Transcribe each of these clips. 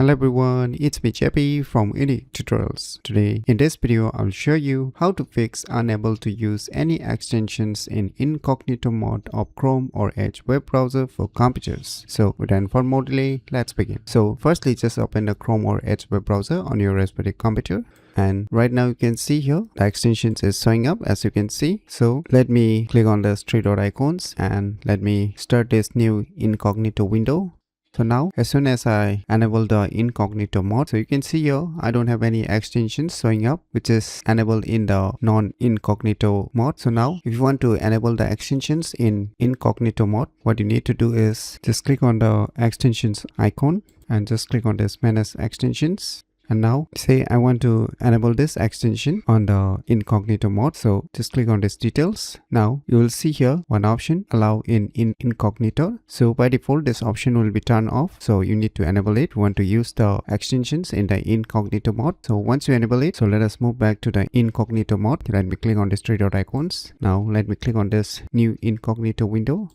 Hello everyone, it's me JP from UniqueTutorials. Today in this video I'll show you how to fix unable to use any extensions in incognito mode of Chrome or Edge web browser for computers. So without further more delay, let's begin. So firstly, just open the Chrome or Edge web browser on your Raspberry computer. And right now you can see here the extensions is showing up, as you can see. So let me click on the three dot icons and let me start this new incognito window. So now as soon as I enable the incognito mode, so you can see here I don't have any extensions showing up which is enabled in the non-incognito mode. So now if you want to enable the extensions in incognito mode, what you need to do is just click on the extensions icon and just click on this manage extensions. And now say I want to enable this extension on the incognito mode. So just click on this details. Now you will see here one option, allow in incognito. So by default this option will be turned off. So you need to enable it. We want to use the extensions in the incognito mode. So once you enable it, so let us move back to the incognito mode. Let me click on these three dot icons. Now let me click on this new incognito window.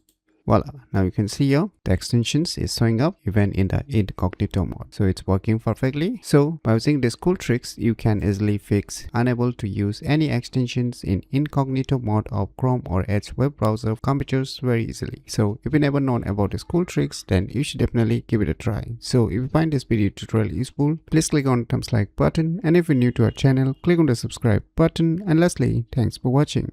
Voila, now you can see here the extensions is showing up even in the incognito mode. So it's working perfectly. So by using these cool tricks, you can easily fix unable to use any extensions in incognito mode of Chrome or Edge web browser computers very easily. So if you never known about these cool tricks, then you should definitely give it a try. So if you find this video tutorial useful, please click on the thumbs like button, and if you're new to our channel, click on the subscribe button. And lastly, thanks for watching.